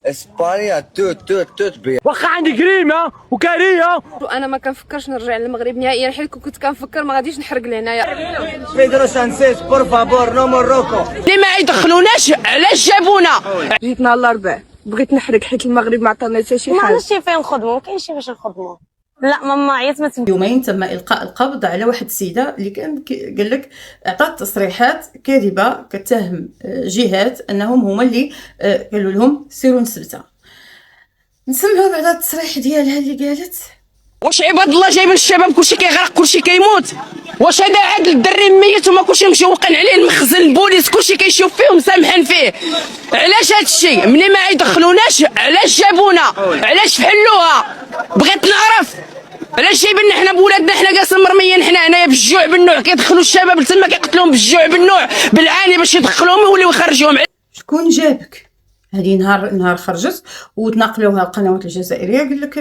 اسبانيا توت بيان. واخا عندي كريمه وكاريه. انا ما كنفكرش نرجع للمغرب نهائيا، حيت كنت كنفكر ما غاديش نحرق لهنايا. بيدرو سانسيس بور فابور نو موروكو. اللي ما يدخلوناش علاش جابونا؟ جيت نهار الاربعاء بغيت نحرق حيت المغرب ما عطانا حتى شي ما حاجه. عرفتش فين نخدموا، ما كاينش فاش نخدموا. لا ماما عيط ما تبكي. يومين تم القاء القبض على واحد السيده اللي كان قال لك عطات تصريحات كاذبه كتهم جهات انهم هما اللي قالوا لهم سيروا نسبتها. نسمعوا بعد التصريح ديالها اللي قالت: واش عباد الله جايبين الشباب كلشي كيغرق كلشي كيموت؟ واش هذا عاد الدري ميت وما كلشي مشيو وقعين عليه المخزن البوليس كلشي كيشوف فيه ومسامحين فيه؟ علاش هذا الشيء ملي ما يدخلوناش؟ علاش جابونا؟ علاش فحلوها؟ بغيت نعرف علاش جايبيننا حنا بولادنا حنا جالسين مرميين حنا هنايا بالجوع بالنوع، كيدخلوا الشباب لتما كيقتلوهم بالجوع بالنوع بالعاني باش يدخلوهم ويوليو يخرجوهم. شكون جابك؟ هذه نهار خرجت وتناقلوها القنوات الجزائريه، قال لك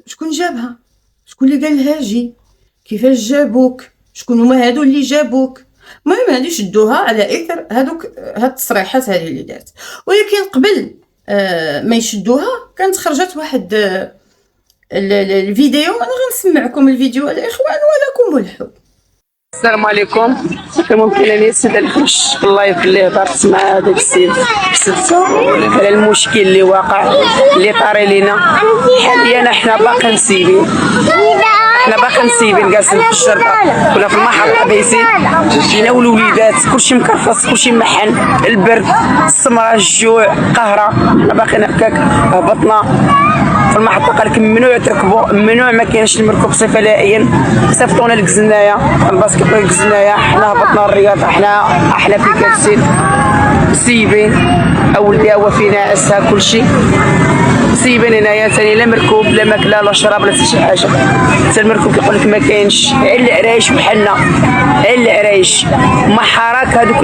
شكون جابها؟ شكون اللي قال لها جي؟ كيفاش جابوك؟ شكون هما هادو اللي جابوك؟ المهم هادو شدوها على اثر هاد التصريحات هذه اللي دارت. ولكن قبل ما يشدوها كانت خرجت واحد الفيديو، انا غنسمعكم الفيديو الاخوان ولكم الحب. السلام عليكم. ممكن انني السيد الحش في اللايف اللي هضرت مع هذاك السيد على المشكل اللي واقع اللي طاري لينا حاليا. حنا باقي مسيبين، جالسين في الشرطه ولا في المحطه بايسين حنا والوليدات كلشي مكرفص كلشي محن، البرد السمره الجوع قهره. حنا باقيين هكاك هبطنا في المحطه، قال لكم ممنوع تركبوا، ممنوع ما كاينش المركوب صفالائيا. صيفطونا لكزنايا الباسكيت لكزنايا، حنا هبطنا الرياض، حنا في كابسين مسيبين. اولدي هو فينا عسها كلشي مسيبين هنايا. ثاني لا مركوب لا ماكله لا شراب لا شي حاجه. حتى المركوب كيقول لك ما كاينش، غير العرايش بحالنا، غير العرايش ما حراك. هذوك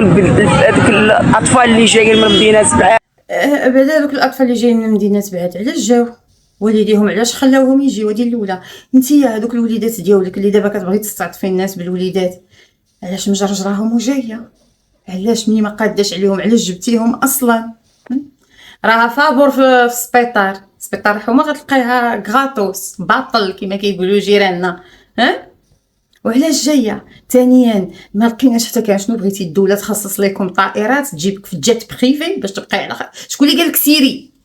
الاطفال اللي جايين من مدينه بعاد، بعد هذوك الاطفال اللي جايين من مدينه بعاد علاش جاو؟ والديهم علاش خلاوهم يجيو؟ هذه الاولى. نتيا هذوك الوليدات ديالك اللي دابا كتبغي تستعطفي الناس بالوليدات، علاش مجرجراهم وجايه؟ علاش ملي ما قاداش عليهم علاش جبتيهم اصلا؟ راه فابور في السبيطار، سبيطار الحومه غتلقايها غاطوس باطل كما كيقولوا جيراننا. وعلاش جايه؟ ثانيا ما لقيناش حتى كان شنو بغيتي الدوله تخصص لكم طائرات تجيبك في جيت بريفي باش تبقاي على شكون اللي قالك سيري؟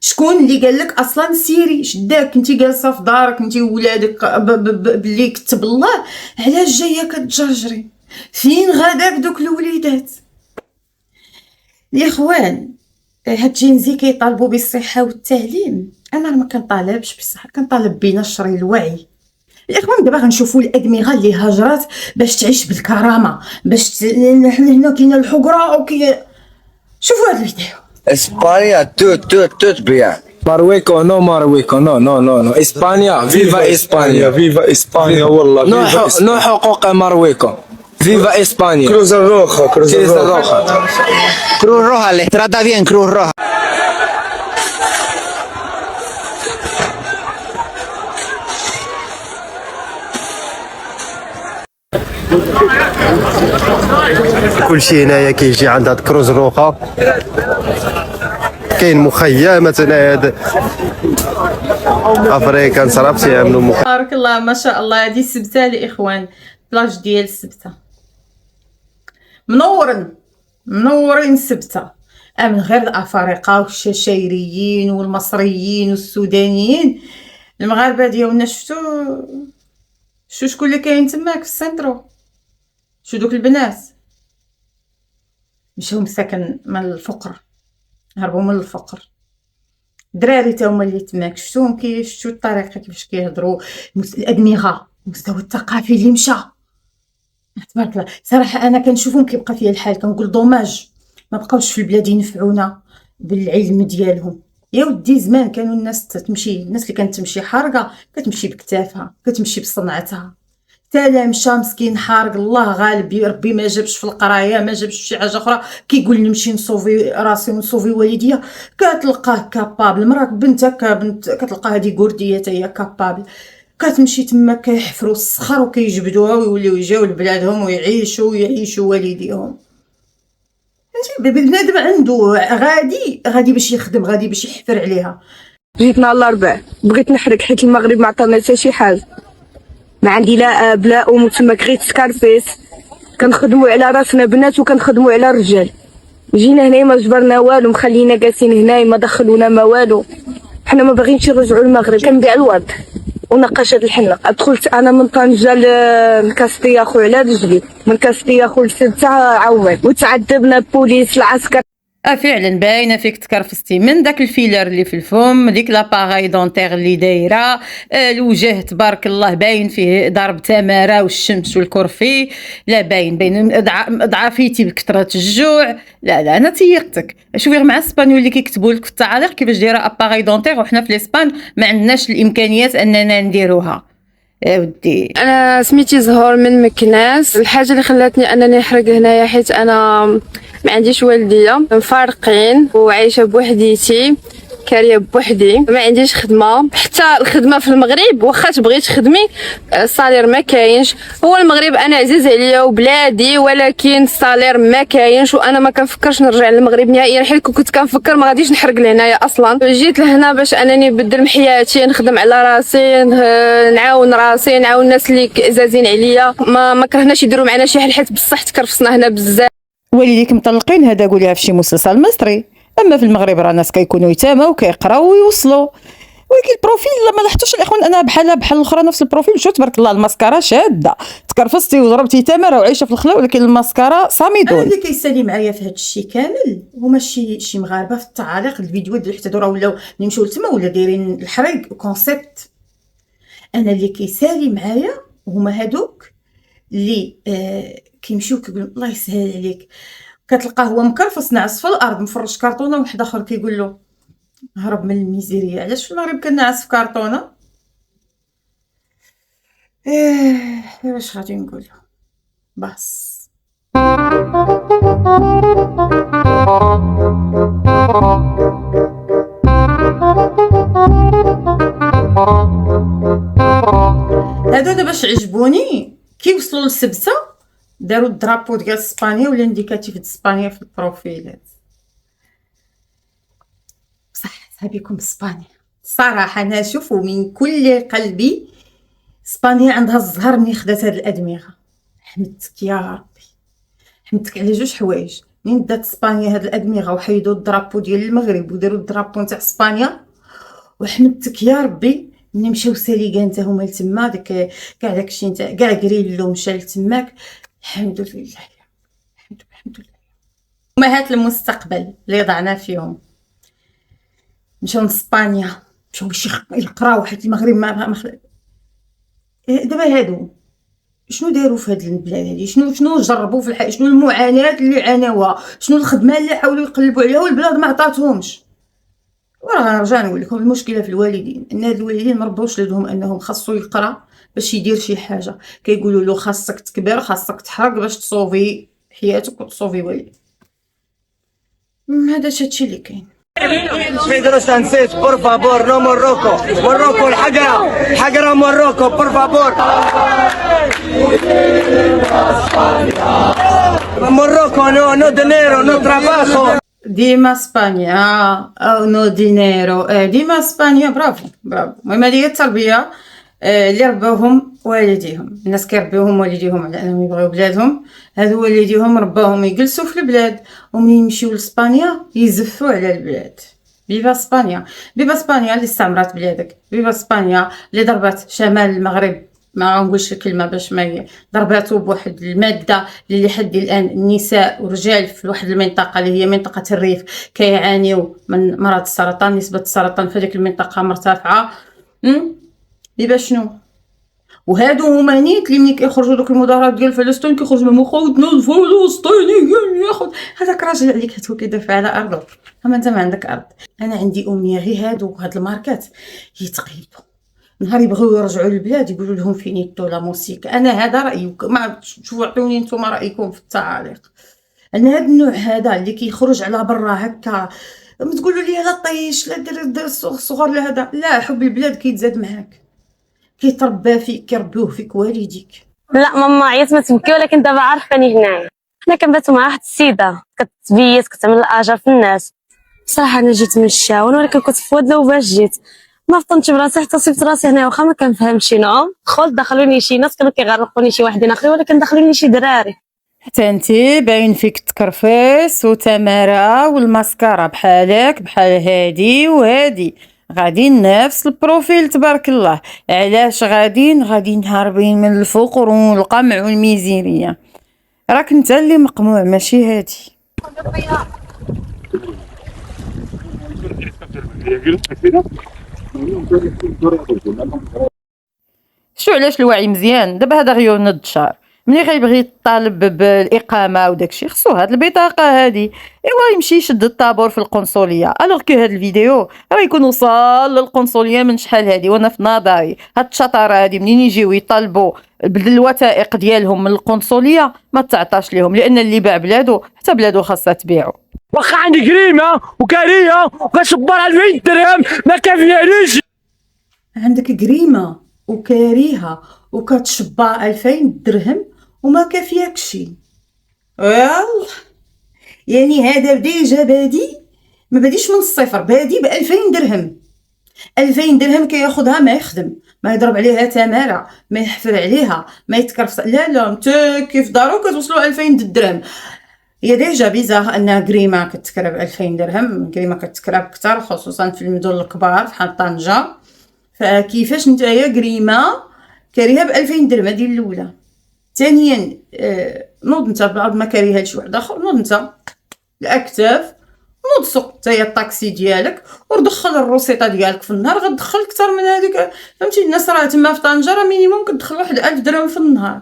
شكون اللي قال لك اصلا سيري؟ شداك كنتي جالسه في دارك انتي وولادك باللي كتب الله، علاش جايه كتجرجري؟ فين غاداك دوك الوليدات؟ الاخوان هاد جينزي كيطالبوا بالصحه والتعليم، انا ما كنطالبش بالصحه، كنطالب بنشر الوعي. الاخوان دابا غنشوفوا الادمغه اللي هاجرات باش تعيش بالكرامه، باش هنا كاينه الحقره شوفوا هاد الفيديو. اسبانيا توت بيان. مارويكو نو اسبانيا فيفا اسبانيا والله نو حقوق مارويكو فيفا اسبانيا. كروز روخا les trata bien Cruz Roja. كلشي هنايا كيجي عند هاد كروز روخا، كاين مخيمات هنايا هاد افريكان صراحه تيعملوا بارك الله ما شاء الله. هذه السبته الاخوان، بلاج ديال السبته منورين السبته، من غير الافارقه والشاشيريين والمصريين والسودانيين المغاربه ديالنا. شفتوا شكون اللي كاين تماك في السنترو؟ شو دوك البنات مشاو مساكن من الفقر، هربوا من الفقر. دراري تا هما اللي تماك، شفتوهم شفتوا الطريقه كيفاش كيهضروا، الادمغه، المستوى الثقافي اللي مشى. تبارك الله صراحه انا كنشوفهم كيبقى فيا الحال، كنقول دوماج ما بقاوش في البلاد ينفعونا بالعلم ديالهم. يا ودي زمان كانوا الناس تمشي، الناس اللي كانت تمشي حارقه كتمشي بكتافها، كتمشي بصنعتها. تالا مشى مسكين حارق، الله غالب ربي ما جابش في القرايه، ما جابش شي حاجه اخرى، كيقول نمشي نصوفي راسي ونصوفي والديا. كتلقاه كابابل، مرات بنتك بنت كتلقى هذه كورديه حتى هي كابابل، كتمشي تما كيحفروا الصخر وكيجبدوها ويوليو يجيو لبلادهم ويعيشوا والديهم. فهمتي بنادم عنده غادي باش يخدم، غادي باش يحفر عليها. جيت نهار الاربعاء بغيت نحرق حيت المغرب ما عطانا حتى شي حاجه، ما عندي لا اب لا ام، تماك غير سكارفيس. كنخدموا على راسنا بنات وكنخدموا على الرجال. جينا هنايا ما جبرنا والو، مخلينا جالسين هنايا ما دخلونا ما والو. حنا ما باغيينش نرجعوا للمغرب، كنبيع الورد ونقاش هاد الحنه. دخلت انا من طنجه لكاستيا خو على رجلي، من كاستيا خو لسلسة عوان، وتعذبنا بوليس العسكر. فعلا باينه فيك تكرفستي من داك الفيلر اللي في الفم، ديك لاباغاي دونتيغ اللي دايره، الوجه تبارك الله باين فيه ضرب تماره والشمس والكرفي. لا باين ضعفيتي بكثره الجوع. لا انا تيقتك. شوفي مع الاسبانيول اللي كيكتبوا لك في التعاليق كيفاش دايره اباغاي دونتيغ، وحنا في الاسبان ما عندناش الامكانيات اننا نديروها. ودي انا سميتي زهور من مكناس. الحاجه اللي خلاتني انني نحرق هنايا حيت انا ما عنديش والديه، مفارقين وعايشه بوحديتي، كاريه بوحدي، ما عنديش خدمه. حتى الخدمه في المغرب واخا تبغي تخدمي الصالير ما كاينش. هو المغرب انا عزيز عليا وبلادي، ولكن الصالير ما كاينش، وانا ما كنفكرش نرجع للمغرب نهائيا. حيت كنت كنفكر ما غاديش نحرق لهنايا اصلا. جيت لهنا باش انني نبدل من حياتي، نخدم على راسي، نعاون راسي، نعاون الناس اللي عزازين عليا. ما كرهناش يديروا معنا شي حل، حيت بصح تكرفصنا هنا بزاف. والديك مطلقين، هذا قوليها في شي مسلسل مصري. اما في المغرب راه الناس كيكونوا يتامى وكيقراو ويوصلوا. ولكن البروفيل ما لاحظتوش الاخوان انا بحال الاخرى نفس البروفيل. شو تبارك الله الماسكارا شاده، تكرفصتي وضربتي تماره وعايشه في الخلا، ولكن الماسكارا صامدون. اللي كيسالي معايا في هذا الشيء كامل هما شي مغاربه في التعاليق الفيديوهات اللي حتى راه ولاو نمشيو لتما ولا دايرين الحريق كونسيبت. انا اللي كيسالي معايا هما هادوك اللي كيمشيو كيقولوا الله يسهل عليك، كتلقاه هو مكرفص ناعس في الارض مفرش كرتونه، واحد اخر كيقول له هرب من الميزيريا. علاش في المغرب كنعس في كرتونه؟ واش غادي نقول بس هادو باش عجبوني كي وصلوا للسبسه داروا الدرابو ديال اسبانيا ولا انديكاتيف ديال اسبانيا في البروفيلات. بصح صحابيكم اسبانيا صراحه انا نشوفوا من كل قلبي اسبانيا عندها الزهر ملي خدات هاد الادمغه. حمدتك يا ربي، حمدتك على جوج حوايج. منين دات اسبانيا هاد الادمغه وحيدوا الدرابو ديال المغرب وداروا الدرابو نتاع اسبانيا، وحمدتك يا ربي ملي مشاو ساليكان حتى هما لتما، داك كاع داكشي نتاع كاع كريلو مشى لتماك. الحمد لله الحمد لله. امهات المستقبل اللي ضعنا فيهم مشاو لاسبانيا، مشاو باش يقراو، حيت المغرب ما دابا هادو شنو داروا في هاد البلاد هادي؟ شنو جربوا في الحياه؟ شنو المعاناه اللي عاناوها؟ شنو الخدمه اللي حاولوا يقلبوا عليها والبلاد ما عطاتهمش؟ وراه غنرجع نقول لكم المشكله في الوالدين، ان هاد الوالدين مربوش ولادهم انهم خاصو يقرا باش يدير شي حاجه. كيقولوا له خاصك تكبر، خاصك تحرق باش تصوفي حياتك وتصوفي والديك. هذا هادشي اللي كاين. Pedro Sánchez, por favor, no Morroco. Morroco, الحقرة Morroco, por favor. Morroco, no dinero, no trabajo. ديما اسبانيا او نو دينيرو. ديما اسبانيا. برافو برافو. المهم هذه هي التربيه اللي رباوهم والديهم. الناس كيربيوهم والديهم على انهم يبغيو بلادهم، هادو والديهم رباوهم يجلسوا في البلاد، ومنين يمشيو لاسبانيا يزفوا على البلاد. فيفا اسبانيا، فيفا اسبانيا اللي استعمرت بلادك، فيفا اسبانيا اللي ضربت شمال المغرب، ما غنقولش الكلمه باش ما ضرباتو بواحد الماده اللي لحد الان النساء ورجال في واحد المنطقه اللي هي منطقه الريف كيعانيو من مرض السرطان. نسبه السرطان في ديك المنطقه مرتفعه. دابا شنو؟ وهادو هما نيت اللي ملي كيخرجوا دوك المظاهرات ديال فلسطين كيخرجوا من خوتنا الفلسطينيين ياخذ هذاك راجل عليك هاتو كيدافع على ارضه. اما انت ما عندك ارض. انا عندي امنيه غير هاد الماركات يتقيدوا، نهار يبغيو يرجعوا للبلاد يقولوا لهم فينيتو لا موسيقى. انا هذا رايي، ما تشوفوا عطيوني نتوما رايكم في التعاليق. انا هذا النوع هذا اللي كيخرج على برا هكا ما تقولوا لي لا طيش لا دير صغار لا هذا، لا حب البلاد كيتزاد معاك، كيتربى فيك، كيربيوه فيك والديك. لا ماما عيط ما تبكي، ولكن دابا عارفاني هنايا. حنا كنباتو مع واحد السيده كتبيت كتعمل الاجر في الناس. بصراحه انا جيت من الشاون ولكن كنت في واد باش جيت ما فطنتش براسي حتى صيفط راسي هنا واخا ما كنفهمش شنو. دخلوني شي ناس كانوا كيغرقوني شي واحدين اخرين ولكن دخلوني شي دراري. حتى انتي باين فيك تكرفيس وتمارة والماسكارا بحالك بحال هادي وهادي غاديين نفس البروفيل تبارك الله. علاش غاديين هاربين من الفقر والقمع والميزيرية؟ راك انت اللي مقموع ماشي هادي. شو علاش الوعي مزيان دابا هذا غير نض شهر ملي غيبغي يطالب بالاقامه وداكشي خصو هاد البطاقه هادي ايوا يمشي يشد الطابور في القنصليه. الوغ كو هاد الفيديو راه يكون وصل للقنصليه من شحال هادي. وانا في نظري هاد الشطاره هادي منين يجيو يطالبوا بالوثائق ديالهم من القنصليه ما تعطاش ليهم، لان اللي باع بلادو حتى بلادو خاصها تبيعو. واخا عندي كريمه وكاريه وكنصبر 2000 درهم ما كافيانيش. عندك جريمه وكاريها وكتشبع 2000 درهم وما كافياكشي. يلا يعني هذا ديجا بادي ما باديش من الصفر، بادي ب 2000 درهم. 2000 درهم كياخذها ما يخدم ما يضرب عليها تماره ما يحفر عليها ما يتكرفس. لا انت كيف دارو كتوصلوا 2000 درهم. هي ديجا بيزار ان كريمه كتكرا ب 2000 درهم. كريمه كتكرا بكثر خصوصا في المدن الكبار بحال طنجه. فكيفاش نتايا كريمه كاريها ب 2000 درهم؟ هذه الاولى. ثانيا نوض انت بعد ما كاريها لشي واحد اخر نوض انت الاكتاف نوض سوق نتايا الطاكسي ديالك ودخل الروسيطه ديالك في النهار غتدخل اكثر من هذيك. فهمتي الناس راه تما في طنجه راه مينيموم كتدخل واحد 1000 درهم في النهار.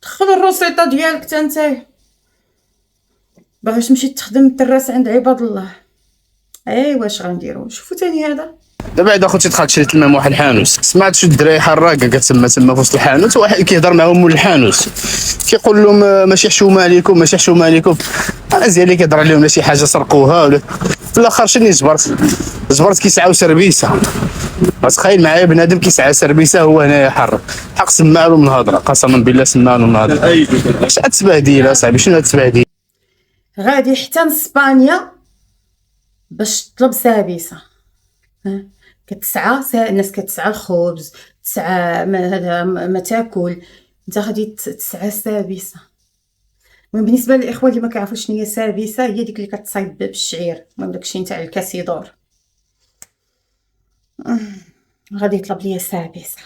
دخل الروسيطه ديالك حتى نتايا باغي تمشي تخدم تراس عند عباد الله. واش غنديرو؟ شوفوا ثاني هذا دابا بعدا خوتي دخلت شريت لنا واحد الحانوت سمعت شي الدراري حراقه كتسمى تما في وسط الحانوت واحد كيهضر معاهم مول الحانوت كيقول لهم ماشي حشومه عليكم ماشي حشومه عليكم. انا زي اللي كيهضر عليهم لا شي حاجه سرقوها ولا في الاخر شني جبرت كيسعاو سربيسه. تخيل معايا بنادم كيسعى سربيسه هو هنايا حر حق سمع له من الهضره قسما بالله سمع له من الهضره. اش هاد صاحبي شنو هاد التبهديل؟ غادي حتى لاسبانيا باش تطلب سابيسه. كتسعى الناس كتسعى الخبز تسعى هذا ما تاكل انت غادي تسعى سابيسه. بالنسبه للاخوه اللي ما كيعرفوش شنو هي سابيسه هي ديك اللي كتصايب بالشعير المهم داكشي نتاع الكاسيدور. غادي يطلب ليا سابيسه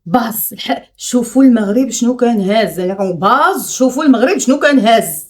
باز. شوفوا المغرب شنو كان هاز. باز شوفوا المغرب شنو كان هاز.